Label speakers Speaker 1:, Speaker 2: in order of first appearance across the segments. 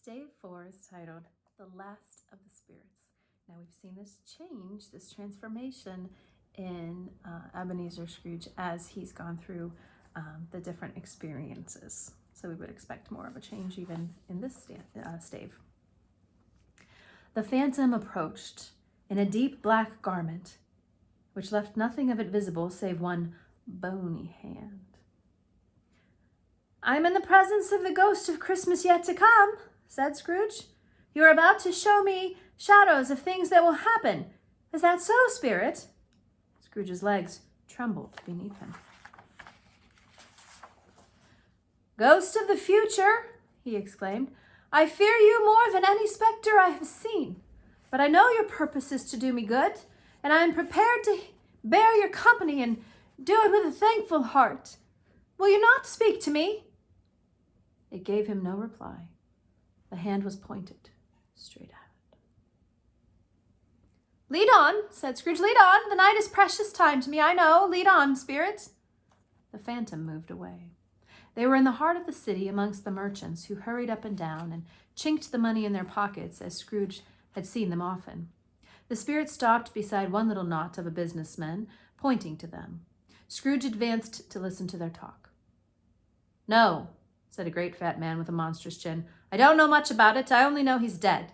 Speaker 1: Stave 4 is titled The Last of the Spirits. Now we've seen this change, this transformation in Ebenezer Scrooge as he's gone through the different experiences. So we would expect more of a change even in this stave. The phantom approached in a deep black garment, which left nothing of it visible save one bony hand. "I am in the presence of the ghost of Christmas yet to come," said Scrooge. "You are about to show me shadows of things that will happen. Is that so, Spirit?" Scrooge's legs trembled beneath him. "Ghost of the future," he exclaimed, "I fear you more than any specter I have seen. But I know your purpose is to do me good, and I am prepared to bear your company and do it with a thankful heart. Will you not speak to me?" It gave him no reply. The hand was pointed straight ahead. "Lead on," said Scrooge. "Lead on. The night is precious time to me, I know. Lead on, Spirit." The phantom moved away. They were in the heart of the city amongst the merchants who hurried up and down and chinked the money in their pockets as Scrooge had seen them often. The spirit stopped beside one little knot of a businessman, pointing to them. Scrooge advanced to listen to their talk. "No," said a great fat man with a monstrous chin. "I don't know much about it. I only know he's dead."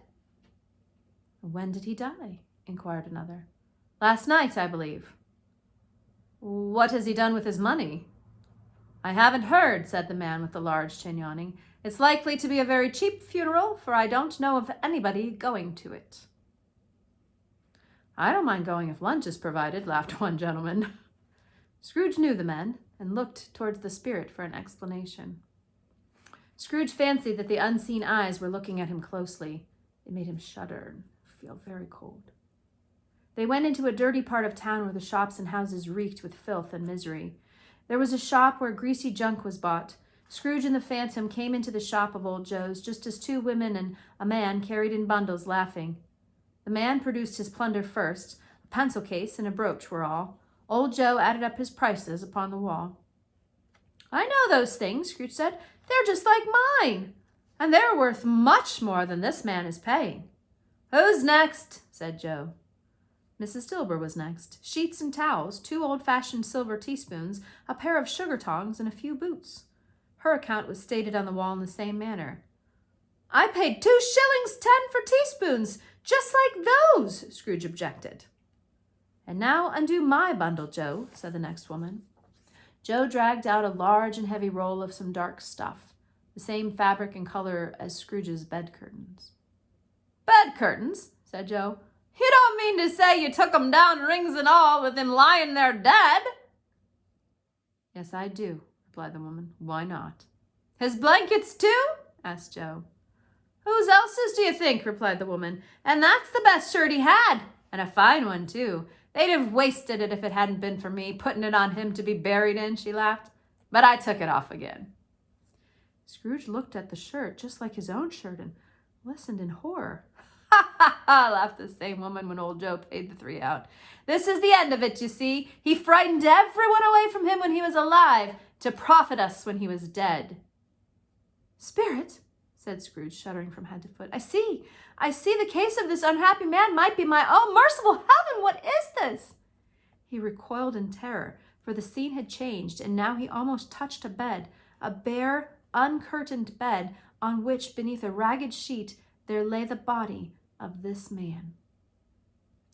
Speaker 1: "When did he die?" inquired another. "Last night, I believe." "What has he done with his money?" "I haven't heard," said the man with the large chin, yawning. "It's likely to be a very cheap funeral, for I don't know of anybody going to it." "I don't mind going if lunch is provided," laughed one gentleman. Scrooge knew the men and looked towards the spirit for an explanation. Scrooge fancied that the unseen eyes were looking at him closely. It made him shudder and feel very cold. They went into a dirty part of town where the shops and houses reeked with filth and misery. There was a shop where greasy junk was bought. Scrooge and the phantom came into the shop of old Joe's just as two women and a man carried in bundles, laughing. The man produced his plunder first. A pencil case and a brooch were all. Old Joe added up his prices upon the wall. "I know those things," Scrooge said. "They're just like mine. And they're worth much more than this man is paying." "Who's next?" said Joe. Mrs. Dilber was next. Sheets and towels, 2 old-fashioned silver teaspoons, a pair of sugar tongs, and a few boots. Her account was stated on the wall in the same manner. "I paid 2 shillings 10 for teaspoons, just like those," Scrooge objected. "And now undo my bundle, Joe," said the next woman. Joe dragged out a large and heavy roll of some dark stuff, the same fabric and color as Scrooge's bed curtains. "Bed curtains?" said Joe. "You don't mean to say you took 'em down, rings and all, with him lying there dead?" "Yes, I do," replied the woman. "Why not?" "His blankets, too?" asked Joe. "Whose else's, do you think?" replied the woman. "And that's the best shirt he had, and a fine one, too. They'd have wasted it if it hadn't been for me putting it on him to be buried in," she laughed. "But I took it off again." Scrooge looked at the shirt, just like his own shirt, and listened in horror. "Ha, ha, ha," laughed the same woman when old Joe paid the 3 out. "This is the end of it, you see. He frightened everyone away from him when he was alive to profit us when he was dead." "Spirit," said Scrooge, shuddering from head to foot, I see the case of this unhappy man might be my own. Merciful heaven, what is this?" He recoiled in terror, for the scene had changed, and now he almost touched a bed, a bare, uncurtained bed, on which, beneath a ragged sheet, there lay the body of this man.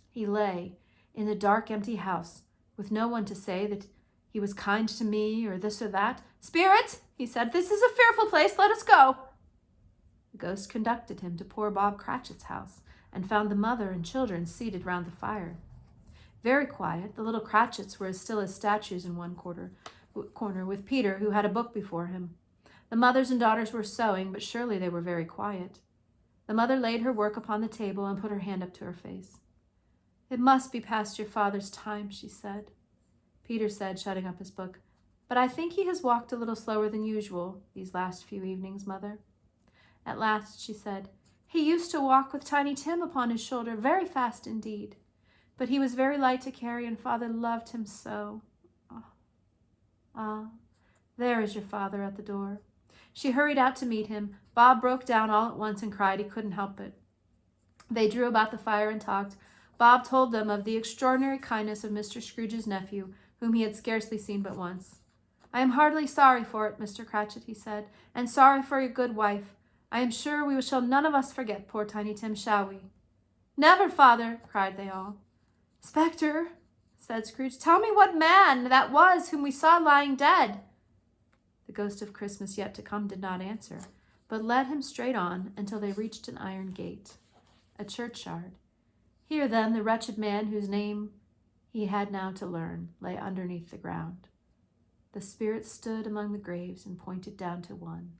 Speaker 1: He lay in the dark, empty house, with no one to say that he was kind to me or this or that. "Spirit," he said, "this is a fearful place. Let us go." The ghost conducted him to poor Bob Cratchit's house and found the mother and children seated round the fire. Very quiet, the little Cratchits were as still as statues in one corner, with Peter, who had a book before him. The mothers and daughters were sewing, but surely they were very quiet. The mother laid her work upon the table and put her hand up to her face. "It must be past your father's time," she said. Peter said, shutting up his book, "But I think he has walked a little slower than usual these last few evenings, Mother." At last she said, "He used to walk with Tiny Tim upon his shoulder, very fast indeed. But he was very light to carry, and Father loved him so. Ah, there is your father at the door." She hurried out to meet him. Bob broke down all at once and cried. He couldn't help it. They drew about the fire and talked. Bob told them of the extraordinary kindness of Mr. Scrooge's nephew, whom he had scarcely seen but once. "I am heartily sorry for it, Mr. Cratchit," he said, "and sorry for your good wife. I am sure we shall none of us forget poor Tiny Tim, shall we?" "Never, father," cried they all. "Spectre," said Scrooge, "tell me what man that was whom we saw lying dead." The ghost of Christmas yet to come did not answer, but led him straight on until they reached an iron gate, a churchyard. Here, then, the wretched man whose name he had now to learn lay underneath the ground. The spirit stood among the graves and pointed down to one.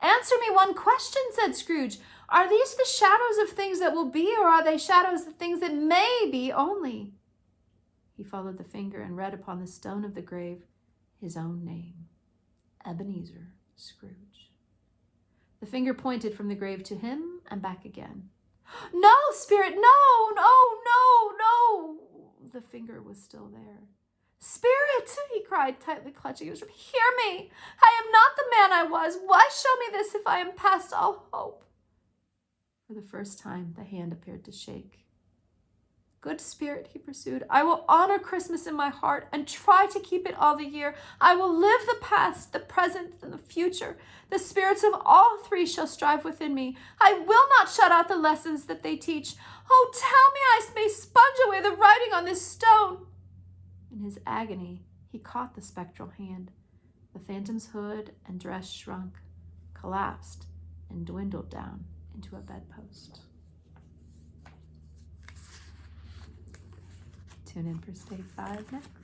Speaker 1: "Answer me one question," said Scrooge. "Are these the shadows of things that will be, or are they shadows of things that may be only?" He followed the finger and read upon the stone of the grave his own name, Ebenezer Scrooge. The finger pointed from the grave to him and back again. "No, spirit, no, no, no, no!" The finger was still there. "Spirit," he cried, tightly clutching his robe, "hear me! I am not the man I was. Why show me this if I am past all hope?" For the first time, the hand appeared to shake. "Good spirit," he pursued, "I will honor Christmas in my heart and try to keep it all the year. I will live the past, the present, and the future. The spirits of all three shall strive within me. I will not shut out the lessons that they teach. Oh, tell me I may sponge away the writing on this stone." In his agony, he caught the spectral hand. The phantom's hood and dress shrunk, collapsed, and dwindled down into a bedpost. Tune in for Stave 5 next.